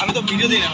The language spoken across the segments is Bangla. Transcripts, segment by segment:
আমি তো ভিডিও দিই না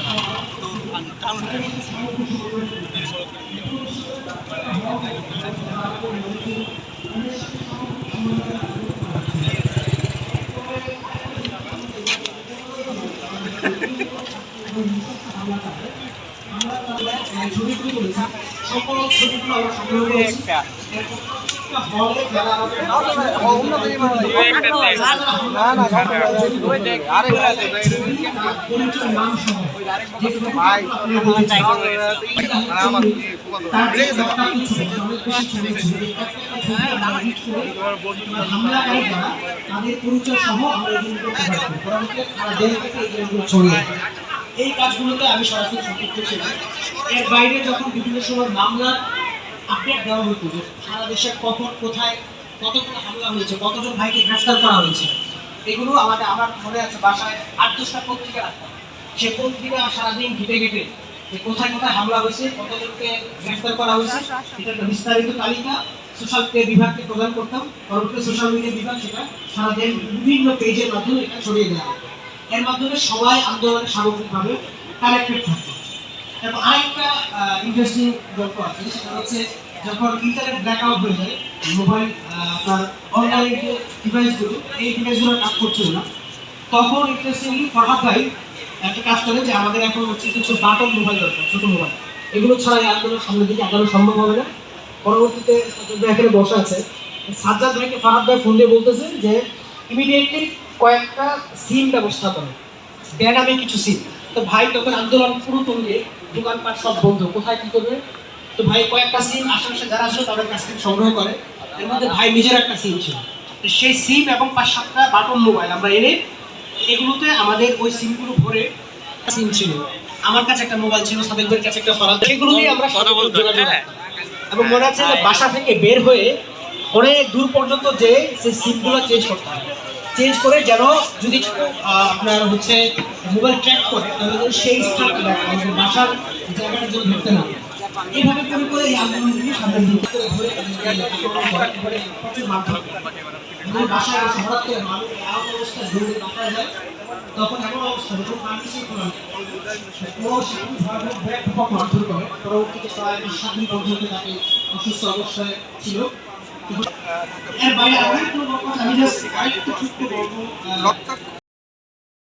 এই কাজগুলোতে আমি সরাসরি সম্পৃক্ত ছিলাম। এর বাইরে যখন বিভিন্ন সময় মামলার আপডেট দেওয়া হতো যে সারা দেশে কখন কোথায় কতগুলো হামলা হয়েছে, কতজন ভাইকে গ্রেফতার করা হয়েছে, এগুলো আমার মনে আছে বাসায় 8-10টা পত্রিকা রাখতাম। সে পত্রিকা সারাদিন ঘেটে ঘেটে কোথায় কোথায় হামলা হয়েছে, কতজনকে গ্রেফতার করা হয়েছে, এটা একটা বিস্তারিত তালিকা সোশ্যাল মিডিয়া বিভাগকে প্রদান করতাম। পরবর্তীতে সোশ্যাল মিডিয়া বিভাগ সেটা সারাদিন বিভিন্ন পেজের মাধ্যমে এটা ছড়িয়ে দেওয়া হতো। এর মাধ্যমে সবাই আন্দোলনে সামগ্রিকভাবে কানেক্টেড থাকতো। এবং আরেকটা ইন্টারেস্টিং গল্প আছে, সেটা হচ্ছে যখন ইন্টারনেট ব্ল্যাকআউট হয়ে যায়, মোবাইল আপনার অনলাইন যে ডিভাইসগুলো, এই ডিভাইসগুলো কাজ করছিল না, তখন ইন্টারেস্টিংলি ফরহাদ ভাই একটা কাজ করে যে আমাদের এখন হচ্ছে কিছু বাটন মোবাইল দরকার, ছোটো মোবাইল, এগুলো ছাড়া এই আন্দোলন সামনের দিকে আগানো সম্ভব হবে না। পরবর্তীতে সাজ্জাদ ভাই এখানে বসা আছে, সাজ্জাদ ভাইকে ফরহাদ ভাই ফোন দিয়ে বলতেছে যে ইমিডিয়েটলি কয়েকটা সিম ব্যবস্থা করে, বেনামে কিছু সিম। তো ভাই তখন আন্দোলন পুরো তুলে দোকানপাট সব বন্ধ, কোথায় কি করবে। তো ভাই কয়েকটা সিম আশেপাশে যারা ছিল তাদের কাছ থেকে সংগ্রহ করে, এর মধ্যে ভাই নিজের একটা সিম ছিল। তো সেই সিম এবং 5-7টা বাটন মোবাইল আমরা এনে এগুলোতে আমাদের ওই সিমগুলো ভরে সিম ছিল। আমার কাছে একটা মোবাইল ছিল, সাদেক ভাইয়ের কাছে একটা ফরাদ, সেগুলো দিয়ে আমরা এবং মনে আছে বাসা থেকে বের হয়ে অনেক দূর পর্যন্ত যে সেই সিমগুলো চেঞ্জ করতে হবে, চেঞ্জ করে যেন যদি আপনার হচ্ছে মোবাইল ট্র্যাক করে তাহলে সেই স্থানটা দেখে আমাদের বাসার জায়গাটা যেন ধরতে না। এইভাবে করে করে এই আন্দোলনগুলি সামনের দিকে ধরে প্রচুর মাধ্যমে আমাদের বাসায় হঠাৎ করে মানুষ এমন অবস্থায় দৌড়ে রাখা যায়, তখন এমন অবস্থা যখন মানুষই মারধর করে। পরবর্তীতে প্রায় 7 দিন পর্যন্ত তাকে অসুস্থ অবস্থায় ছিল। এর বাইরে আরেকটু গল্প, আমি জাস্ট আরেকটু ছোট্ট গল্প